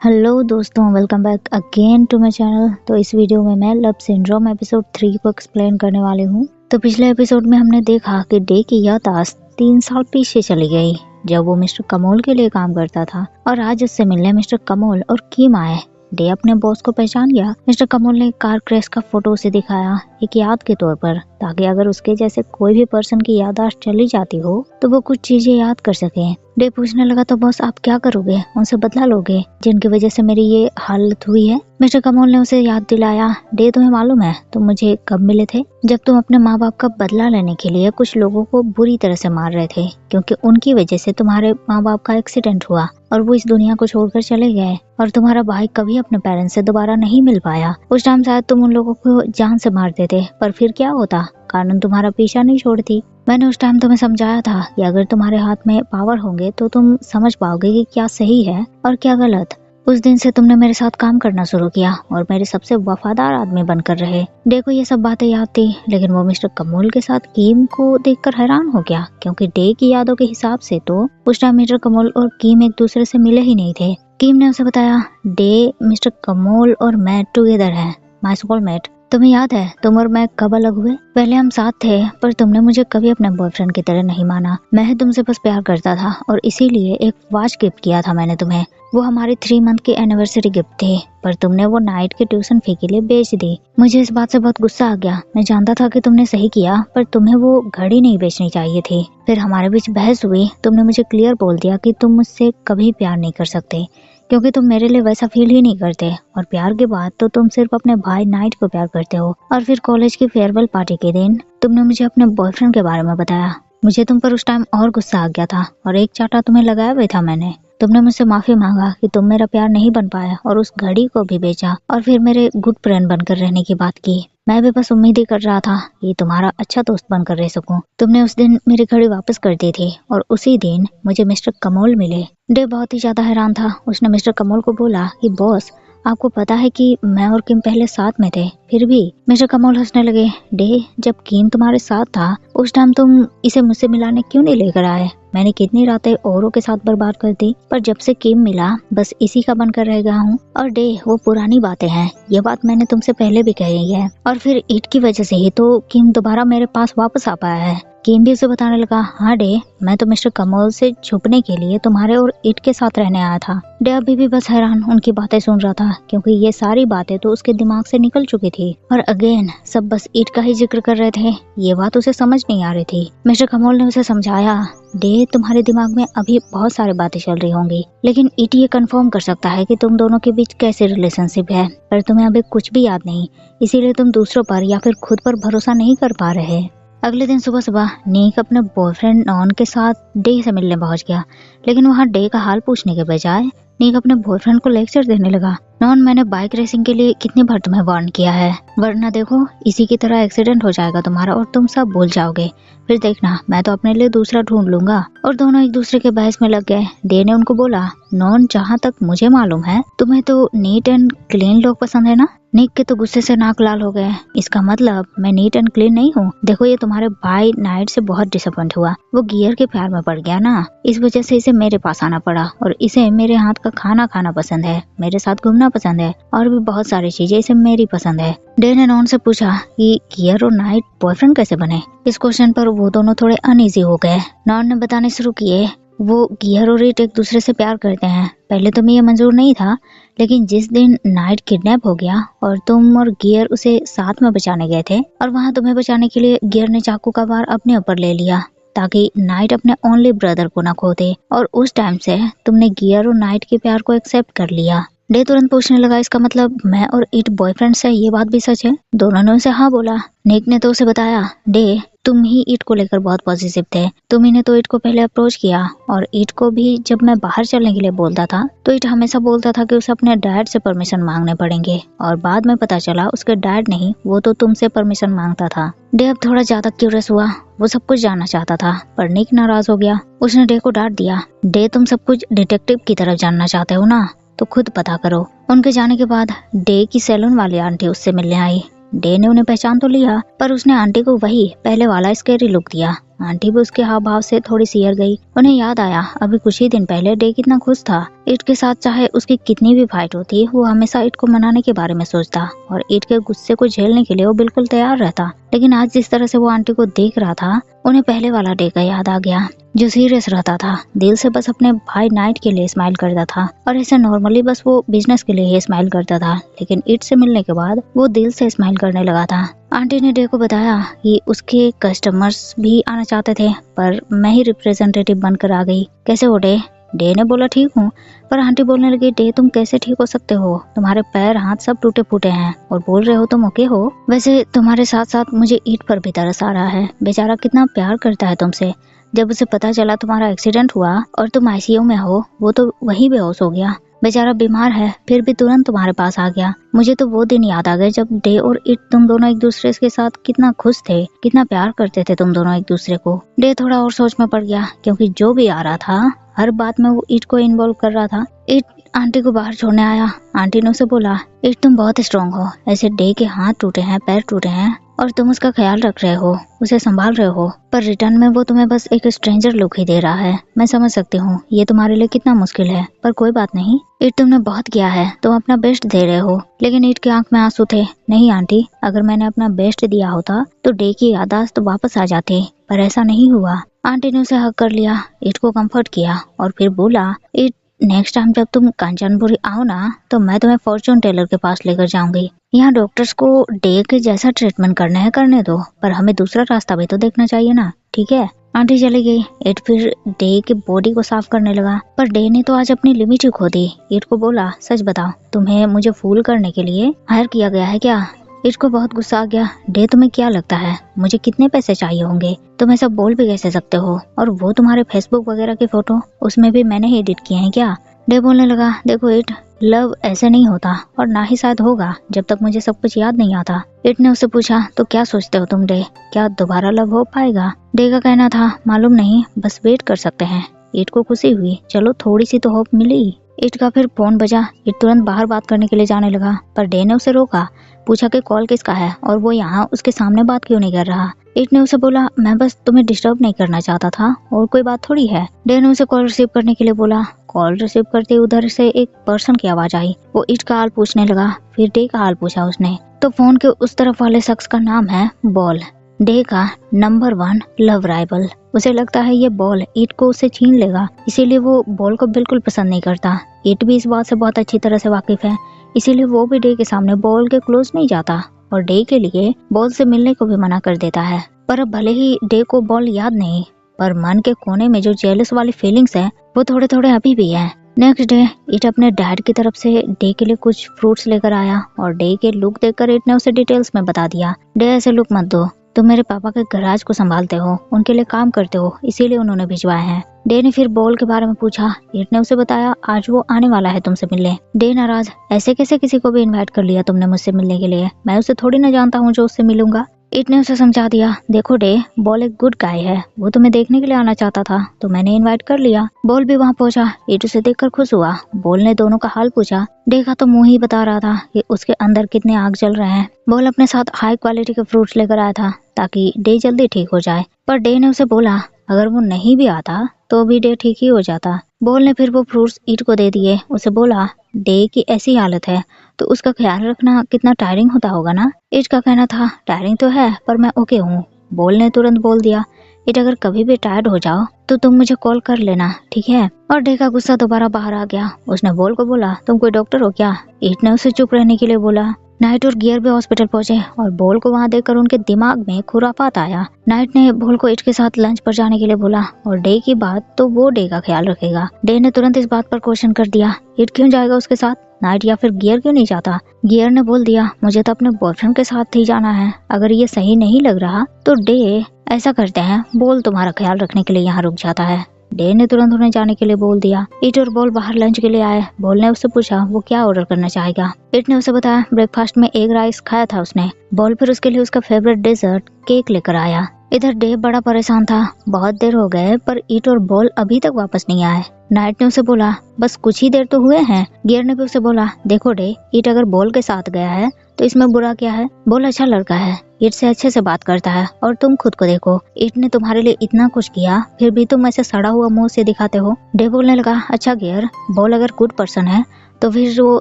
Hello दोस्तों, welcome back again to my channel. तो इस वीडियो में मैं लव सिंड्रोम एपिसोड 3 को एक्सप्लेन करने वाली हूँ। तो पिछले एपिसोड में हमने देखा कि डे की याददाश्त 3 साल पीछे चली गई, जब वो मिस्टर कमोल के लिए काम करता था और आज उससे मिलने मिस्टर कमोल और किम आए। डे अपने बॉस को पहचान गया। मिस्टर कमोल ने कार क्रैश का फोटो उसे दिखाया एक याद के तौर पर, ताकि अगर उसके जैसे कोई भी पर्सन की याददाश्त चली जाती हो तो वो कुछ चीजें याद कर सके। डे पूछने लगा, तो बॉस आप क्या करोगे? उनसे बदला लोगे जिनकी वजह से मेरी ये हालत हुई है? मिस्टर कमोल ने उसे याद दिलाया, डे तुम्हें मालूम है तुम मुझे कब मिले थे? जब तुम अपने माँ बाप का बदला लेने के लिए कुछ लोगों को बुरी तरह से मार रहे थे, क्योंकि उनकी वजह से तुम्हारे माँ बाप का एक्सीडेंट हुआ और वो इस दुनिया को छोड़कर चले गए और तुम्हारा भाई कभी अपने पेरेंट्स से दोबारा नहीं मिल पाया। उस टाइम शायद तुम उन लोगों को जान से मार देते, पर फिर क्या होता, कानून तुम्हारा पीछा नहीं छोड़ती। मैंने उस टाइम तुम्हें समझाया था कि अगर तुम्हारे हाथ में पावर होंगे तो तुम समझ पाओगे कि क्या सही है और क्या गलत। उस दिन से तुमने मेरे साथ काम करना शुरू किया और मेरे सबसे वफादार आदमी बनकर रहे। डे को ये सब बातें याद थी, लेकिन वो मिस्टर कमोल के साथ किम को देखकर हैरान हो गया, क्योंकि डे की यादों के हिसाब से तो उस टाइम मिस्टर कमोल और किम एक दूसरे से मिले ही नहीं थे। किम ने उसे बताया, डे मिस्टर कमोल और मैं टुगेदर हैं, माय सोलमेट। तुम्हें याद है तुम और मैं कब अलग हुए? पहले हम साथ थे, पर तुमने मुझे कभी अपने बॉयफ्रेंड की तरह नहीं माना। मैं तुमसे बस प्यार करता था और इसीलिए एक वॉच गिफ्ट किया था मैंने तुम्हें। वो हमारी 3 मंथ की एनिवर्सरी गिफ्ट थी, पर तुमने वो नाइट के ट्यूशन फी के लिए बेच दी। मुझे इस बात से बहुत गुस्सा आ गया। मैं जानता था कि तुमने सही किया, पर तुम्हें वो घड़ी नहीं बेचनी चाहिए थी। फिर हमारे बीच बहस हुई। तुमने मुझे क्लियर बोल दिया कि तुम मुझसे कभी प्यार नहीं कर सकते, क्योंकि तुम मेरे लिए वैसा फील ही नहीं करते, और प्यार के बाद तो तुम सिर्फ अपने भाई नाइट को प्यार करते हो। और फिर कॉलेज की फेयरवेल पार्टी के दिन तुमने मुझे अपने बॉयफ्रेंड के बारे में बताया। मुझे तुम पर उस टाइम और गुस्सा आ गया था और एक चाटा तुम्हें लगाया हुआ था मैंने। तुमने मुझसे माफी मांगा कि तुम मेरा प्यार नहीं बन पाया और उस घड़ी को भी बेचा, और फिर मेरे गुड फ्रेंड बनकर रहने की बात की। मैं भी बस उम्मीद ही कर रहा था कि तुम्हारा अच्छा दोस्त बनकर रह सकूं। तुमने उस दिन मेरी घड़ी वापस कर दी थी और उसी दिन मुझे मिस्टर कमोल मिले। डे बहुत ही ज्यादा हैरान था। उसने मिस्टर कमोल को बोला कि बॉस, आपको पता है कि मैं और किम पहले साथ में थे, फिर भी? मिस्टर कमोल हंसने लगे, डे जब किम तुम्हारे साथ था उस टाइम तुम इसे मुझसे मिलाने क्यों नहीं लेकर आए? मैंने कितनी रातें औरों के साथ बर्बाद कर दी, पर जब से किम मिला बस इसी का बनकर रह गया हूँ। और डे वो पुरानी बातें हैं, ये बात मैंने तुमसे पहले भी कही है, और फिर ईट की वजह से ही तो किम दोबारा मेरे पास वापस आ पाया है। किम भी उसे बताने लगा, हाँ डे, मैं तो मिस्टर कमोल से छुपने के लिए तुम्हारे और ईट के साथ रहने आया था। डे अभी भी बस हैरान उनकी बातें सुन रहा था, क्योंकि ये सारी बातें तो उसके दिमाग से निकल चुकी थी और अगेन सब बस ईट का ही जिक्र कर रहे थे। ये बात उसे समझ नहीं आ रही थी। मिस्टर कमोल ने उसे समझाया, डे तुम्हारे दिमाग में अभी बहुत सारी बातें चल रही होंगी, लेकिन ईट ये कंफर्म कर सकता है कि तुम दोनों के बीच कैसे रिलेशनशिप है, पर तुम्हें अभी कुछ भी याद नहीं, इसीलिए तुम दूसरों पर या फिर खुद पर भरोसा नहीं कर पा रहे। अगले दिन सुबह सुबह नीक अपने बॉयफ्रेंड नॉन के साथ डे से मिलने पहुंच गया, लेकिन वहां डे का हाल पूछने के बजाय नीक अपने बॉयफ्रेंड को लेक्चर देने लगा। नॉन, मैंने बाइक रेसिंग के लिए कितनी बार तुम्हें वार्न किया है, वरना देखो इसी की तरह एक्सीडेंट हो जाएगा तुम्हारा और तुम सब भूल जाओगे। फिर देखना, मैं तो अपने लिए दूसरा ढूंढ लूंगा। और दोनों एक दूसरे के बहस में लग गए। डे ने उनको बोला, नॉन, जहाँ तक मुझे मालूम है तुम्हें तो नीट एंड क्लीन लोग पसंद है ना? निक के तो गुस्से से नाक लाल हो गए। इसका मतलब मैं नीट एंड क्लीन नहीं हूँ? देखो ये तुम्हारे भाई नाइट से बहुत डिसअपॉइंट हुआ, वो गियर के प्यार में पड़ गया ना, इस वजह से इसे मेरे पास आना पड़ा, और इसे मेरे हाथ का खाना खाना पसंद है, मेरे साथ घूमना पसंद है, और भी बहुत सारी चीजें इसे मेरी पसंद है। डे ने नॉन से पूछा कि गियर और नाइट बॉयफ्रेंड कैसे बने? इस क्वेश्चन पर वो दोनों थोड़े अनईजी हो गए। नॉन ने बताने शुरू किए, वो गियर और ईट एक दूसरे से प्यार करते हैं। पहले तुम्हें ये मंजूर नहीं था, लेकिन जिस दिन नाइट किडनैप हो गया और तुम और गियर उसे साथ में बचाने गए थे, और वहाँ तुम्हें बचाने के लिए गियर ने चाकू का वार अपने ऊपर ले लिया ताकि नाइट अपने ओनली ब्रदर को न खो दे, और उस टाइम से तुमने गियर और नाइट के प्यार को एक्सेप्ट कर लिया। डे तुरंत पूछने लगा, इसका मतलब मैं और ईट बॉयफ्रेंड्स है, ये बात भी सच है? दोनों ने उसे हाँ बोला। निक ने तो उसे बताया, डे तुम ही ईट को लेकर बहुत पॉजिटिव थे, तुम ही ने तो ईट को पहले अप्रोच किया, और ईट को भी जब मैं बाहर चलने के लिए बोलता था तो ईट हमेशा बोलता था कि उसे अपने डैड से परमिशन मांगने पड़ेंगे, और बाद में पता चला उसके डैड नहीं, वो तो तुमसे परमिशन मांगता था। डे अब थोड़ा ज्यादा क्यूरियस हुआ, वो सब कुछ जानना चाहता था, पर निक नाराज हो गया। उसने डे को डांट दिया, डे तुम सब कुछ डिटेक्टिव की तरफ जानना चाहते हो ना, तो खुद पता करो। उनके जाने के बाद डे की सैलून वाली आंटी उससे मिलने आई। डे ने उन्हें पहचान तो लिया, पर उसने आंटी को वही पहले वाला स्कैरी लुक दिया। आंटी भी उसके हाव भाव से थोड़ी सिहर गई। उन्हें याद आया अभी कुछ ही दिन पहले डे कितना खुश था। ईट के साथ चाहे उसकी कितनी भी फाइट होती, वो हमेशा ईट को मनाने के बारे में सोचता और ईट के गुस्से को झेलने के लिए वो बिल्कुल तैयार रहता। लेकिन आज जिस तरह से वो आंटी को देख रहा था, उन्हें पहले वाला डे का याद आ गया जो सीरियस रहता था, दिल से बस अपने भाई नाइट के लिए स्माइल करता था और ऐसे नॉर्मली बस वो बिजनेस के लिए ही स्माइल करता था। लेकिन ईट से मिलने के बाद वो दिल से स्माइल करने लगा था। आंटी ने डे को बताया कि उसके कस्टमर्स भी आना चाहते थे, पर मैं ही रिप्रेजेंटेटिव बनकर आ गई। कैसे हो डे? डे ने बोला ठीक हूँ। पर आंटी बोलने लगी, डे तुम कैसे ठीक हो सकते हो? तुम्हारे पैर हाथ सब टूटे फूटे हैं और बोल रहे हो तुम ओके हो। वैसे तुम्हारे साथ साथ मुझे ईट पर भी तरस आ रहा है। बेचारा कितना प्यार करता है तुमसे। जब उसे पता चला तुम्हारा एक्सीडेंट हुआ और तुम आईसीयू में हो, वो तो वही बेहोश हो गया। बेचारा बीमार है फिर भी तुरंत तुम्हारे पास आ गया। मुझे तो वो दिन याद आ गए जब डे और ईट तुम दोनों एक दूसरे के साथ कितना खुश थे, कितना प्यार करते थे तुम दोनों एक दूसरे को। डे थोड़ा और सोच में पड़ गया क्योंकि जो भी आ रहा था हर बात में वो ईट को इन्वॉल्व कर रहा था। ईट आंटी को बाहर छोड़ने आया। आंटी ने उसे बोला, ईट तुम बहुत स्ट्रांग हो। ऐसे डे के हाथ टूटे हैं, पैर टूटे हैं और तुम उसका ख्याल रख रहे हो, उसे संभाल रहे हो, पर रिटर्न में वो तुम्हें बस एक स्ट्रेंजर लुक ही दे रहा है। मैं समझ सकती हूँ ये तुम्हारे लिए कितना मुश्किल है, पर कोई बात नहीं। ईट तुमने बहुत किया है, तुम अपना बेस्ट दे रहे हो। लेकिन ईट की आंख में आंसू थे। नहीं आंटी, अगर मैंने अपना बेस्ट दिया होता तो डे की याददाश्त वापस आ जाती, पर ऐसा नहीं हुआ। आंटी ने उसे हग कर लिया, ईट को कंफर्ट किया और फिर बोला, ईट नेक्स्ट टाइम जब तुम कांचनपुरी आओ ना तो मैं तुम्हें फॉर्चून टेलर के पास लेकर जाऊंगी। यहाँ डॉक्टर्स को डे के जैसा ट्रीटमेंट करना है करने दो, पर हमें दूसरा रास्ता भी तो देखना चाहिए ना, ठीक है। आंटी चली गई। ईट फिर डे की बॉडी को साफ करने लगा, पर डे ने तो आज अपनी लिमिट ही खो दी। ईट को बोला, सच बताओ, तुम्हें मुझे फूल करने के लिए हायर किया गया है क्या? ईट को बहुत गुस्सा आ गया। डे तुम्हें क्या लगता है मुझे कितने पैसे चाहिए होंगे? तुम ऐसा बोल भी कैसे सकते हो? और वो तुम्हारे फेसबुक वगैरह की फोटो, उसमें भी मैंने ही एडिट किए हैं क्या? डे बोलने लगा, देखो ईट, लव ऐसे नहीं होता और ना ही शायद होगा जब तक मुझे सब कुछ याद नहीं आता। ईट ने उससे पूछा, तो क्या सोचते हो तुम डे, क्या दोबारा लव हो पाएगा? डे का कहना था, मालूम नहीं, बस वेट कर सकते हैं। ईट को खुशी हुई, चलो थोड़ी सी तो होप मिली। ईट का फिर फोन बजा। ईट तुरंत बाहर बात करने के लिए जाने लगा, पर डे ने उसे रोका, पूछा कि कॉल किसका है और वो यहाँ उसके सामने बात क्यों नहीं कर रहा। ईट ने उसे बोला, मैं बस तुम्हें डिस्टर्ब नहीं करना चाहता था और कोई बात थोड़ी है। डे ने उसे कॉल रिसीव करने के लिए बोला। कॉल रिसीव करते उधर से एक पर्सन की आवाज आई। वो ईट का हाल पूछने लगा, फिर डे का हाल पूछा उसने, तो फोन के उस तरफ वाले शख्स का नाम है बॉल, डे का नंबर 1 लव राइवल। उसे लगता है ये बॉल ईट को उससे छीन लेगा, इसीलिए वो बॉल को बिल्कुल पसंद नहीं करता। ईट भी इस बात से बहुत अच्छी तरह से वाकिफ है, इसीलिए वो भी डे के सामने बॉल के क्लोज नहीं जाता और डे के लिए बॉल से मिलने को भी मना कर देता है। पर अब भले ही डे को बॉल याद नहीं, पर मन के कोने में जो जेलस वाली फीलिंग्स है वो थोड़े थोड़े अभी भी है। नेक्स्ट डे ईट अपने डैड की तरफ से डे के लिए कुछ फ्रूट्स लेकर आया और डे के लुक देखकर ईट ने उसे डिटेल्स में बता दिया, डे ऐसे लुक मत दो, तुम मेरे पापा के गैराज को संभालते हो, उनके लिए काम करते हो, इसीलिए उन्होंने भिजवाए हैं। डे ने फिर बॉल के बारे में पूछा। ईट ने उसे बताया, आज वो आने वाला है तुमसे मिलने। डे नाराज, ऐसे कैसे किसी को भी इनवाइट कर लिया तुमने मुझसे मिलने के लिए? मैं उसे थोड़ी ना जानता हूँ जो उससे मिलूंगा। ईट ने उसे समझा दिया, देखो डे, बॉल एक गुड गाय है, वो तुम्हें देखने के लिए आना चाहता था तो मैंने इनवाइट कर लिया। बॉल भी वहाँ पहुँचा। ईट उसे देखकर खुश हुआ। बॉल ने दोनों का हाल पूछा। डे का तो मुंह ही बता रहा था कि उसके अंदर कितने आग जल रहे हैं। बॉल अपने साथ हाई क्वालिटी के फ्रूट्स लेकर आया था ताकि डे जल्दी ठीक हो जाए, पर डे ने उसे बोला अगर वो नहीं भी आता तो भी डे ठीक ही हो जाता। बॉल ने फिर वो फ्रूट्स ईट को दे दिए। उसे बोला, डे की ऐसी हालत है तो उसका ख्याल रखना कितना टायरिंग होता होगा ना। ईट का कहना था, टायरिंग तो है पर मैं ओके हूँ। बॉल ने तुरंत बोल दिया, ईट अगर कभी भी टायर्ड हो जाओ तो तुम मुझे कॉल कर लेना, ठीक है। और डे का गुस्सा दोबारा बाहर आ गया। उसने बॉल को बोला, तुम कोई डॉक्टर हो क्या? ईट ने उसे चुप रहने के लिए बोला। नाइट और गियर भी हॉस्पिटल पहुंचे और बॉल को वहां देखकर उनके दिमाग में खुरापात आया। नाइट ने बॉल को ईट के साथ लंच पर जाने के लिए बोला और डे की बात तो वो डे का ख्याल रखेगा। डे ने तुरंत इस बात पर क्वेश्चन कर दिया, ईट क्यों जाएगा उसके साथ? नाइट या फिर गियर क्यों नहीं जाता? गियर ने बोल दिया, मुझे तो अपने बॉयफ्रेंड के साथ ही जाना है, अगर ये सही नहीं लग रहा तो डे ऐसा करते हैं, बॉल तुम्हारा ख्याल रखने के लिए यहाँ रुक जाता है। डे ने तुरंत उन्हें जाने के लिए बोल दिया। ईट और बॉल बाहर लंच के लिए आए। बॉल ने उससे पूछा वो क्या ऑर्डर करना चाहेगा। ईट ने उसे बताया ब्रेकफास्ट में एग राइस खाया था उसने। बॉल फिर उसके लिए उसका फेवरेट डेजर्ट केक लेकर आया। इधर डे बड़ा परेशान था, बहुत देर हो गए पर ईट और बॉल अभी तक वापस नहीं आए। नाइट ने उसे बोला, बस कुछ ही देर तो हुए हैं। गियर ने भी उसे बोला, देखो डे, ईट अगर बॉल के साथ गया है तो इसमें बुरा क्या है, बॉल अच्छा लड़का है, ईट से अच्छे से बात करता है और तुम खुद को देखो, ईट ने तुम्हारे लिए इतना कुछ किया फिर भी तुम ऐसे सड़ा हुआ मुंह से दिखाते हो। डे बोलने लगा, अच्छा गियर, बॉल अगर गुड पर्सन है तो फिर वो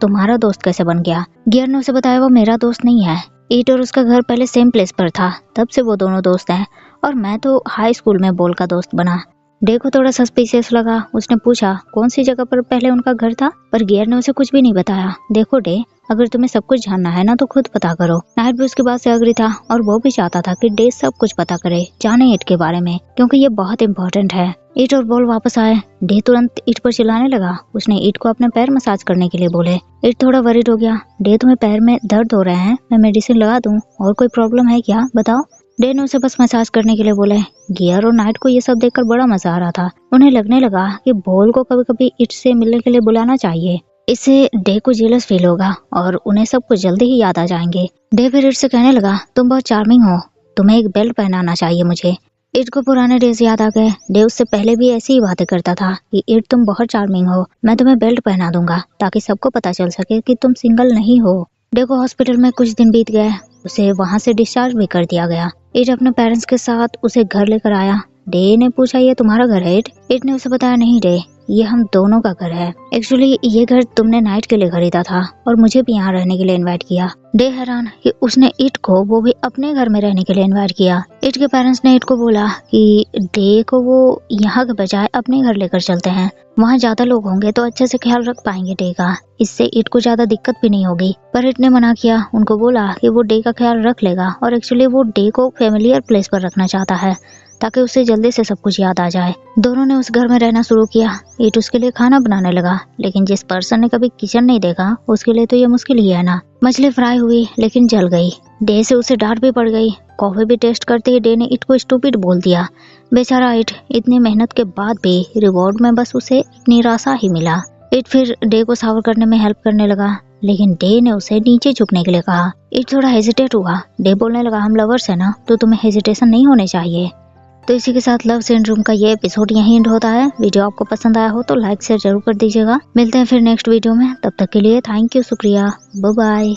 तुम्हारा दोस्त कैसे बन गया? गियर ने उसे बताया वो मेरा दोस्त नहीं है, ईट और उसका घर पहले सेम प्लेस पर था, तब से वो दोनों दोस्त हैं और मैं तो हाई स्कूल में बॉल का दोस्त बना। डे को थोड़ा सस्पिशियस लगा, उसने पूछा कौन सी जगह पर पहले उनका घर था, पर गियर ने उसे कुछ भी नहीं बताया। देखो डे, अगर तुम्हें सब कुछ जानना है ना तो खुद पता करो। नाइट भी उसकी बात से अग्री था और वो भी चाहता था कि डे सब कुछ पता करे, जाने ईट के बारे में, क्योंकि ये बहुत इम्पोर्टेंट है। ईट और बॉल वापस आए। डे तुरंत ईट पर चिल्लाने लगा, उसने ईट को अपने पैर मसाज करने के लिए बोले। ईट थोड़ा वरीड हो गया, डे तुम्हें पैर में दर्द हो रहे हैं, मैं मेडिसिन लगा दूं, और कोई प्रॉब्लम है क्या, बताओ। डे ने उसे बस मसाज करने के लिए बोले। गियर और नाइट को ये सब देखकर बड़ा मजा आ रहा था। उन्हें लगने लगा कि बॉल को कभी कभी ईट से मिलने के लिए बुलाना चाहिए, इससे डे को जेलस फील होगा और उन्हें सब कुछ जल्दी ही याद आ जाएंगे। डे फिर ईट से कहने लगा, तुम बहुत चार्मिंग हो, तुम्हें एक बेल्ट पहनाना चाहिए मुझे। ईट को पुराने डेज याद आ गए। डे उससे पहले भी ऐसी ही बातें करता था कि ईट तुम बहुत चार्मिंग हो, मैं तुम्हें बेल्ट पहना दूंगा ताकि सबको पता चल सके कि तुम सिंगल नहीं हो। डे को हॉस्पिटल में कुछ दिन बीत गए, उसे वहाँ से डिस्चार्ज भी कर दिया गया। ईट अपने पेरेंट्स के साथ उसे घर लेकर आया। डे ने पूछा, ये तुम्हारा घर है ईट? ईट ने उसे बताया, नहीं डे, ये हम दोनों का घर है। एक्चुअली ये घर तुमने नाइट के लिए खरीदा था और मुझे भी यहाँ रहने के लिए इनवाइट किया। डे हैरान कि उसने ईट को वो भी अपने घर में रहने के लिए इनवाइट किया। ईट के पेरेंट्स ने ईट को बोला कि डे को वो यहाँ के बजाय अपने घर लेकर चलते हैं, वहाँ ज्यादा लोग होंगे तो अच्छे से ख्याल रख पाएंगे डे का, इससे ईट को ज्यादा दिक्कत भी नहीं होगी। पर ईट ने मना किया, उनको बोला कि वो डे का ख्याल रख लेगा और एक्चुअली वो डे को फेमिलियर प्लेस पर रखना चाहता है ताकि उसे जल्दी से सब कुछ याद आ जाए। दोनों ने उस घर में रहना शुरू किया। ईट उसके लिए खाना बनाने लगा, लेकिन जिस पर्सन ने कभी किचन नहीं देखा उसके लिए तो ये मुश्किल ही है ना। मछली फ्राई हुई लेकिन जल गई। डे से उसे डांट भी पड़ गई। कॉफी भी टेस्ट करते ही डे ने ईट को स्टूपिड बोल दिया। बेचारा ईट, इतनी मेहनत के बाद भी रिवॉर्ड में बस उसे एक निराशा ही मिला। ईट फिर डे को शावर करने में हेल्प करने लगा, लेकिन डे ने उसे नीचे झुकने के लिए कहा। ईट थोड़ा हेजिटेट हुआ। डे बोलने लगा, हम लवर्स है ना, तो तुम्हें हेजिटेशन नहीं होने चाहिए। तो इसी के साथ लव सिंड्रोम का ये एपिसोड यहीं एंड होता है। वीडियो आपको पसंद आया हो तो लाइक शेयर जरूर कर दीजिएगा। मिलते हैं फिर नेक्स्ट वीडियो में, तब तक के लिए थैंक यू, शुक्रिया, बाय बाय।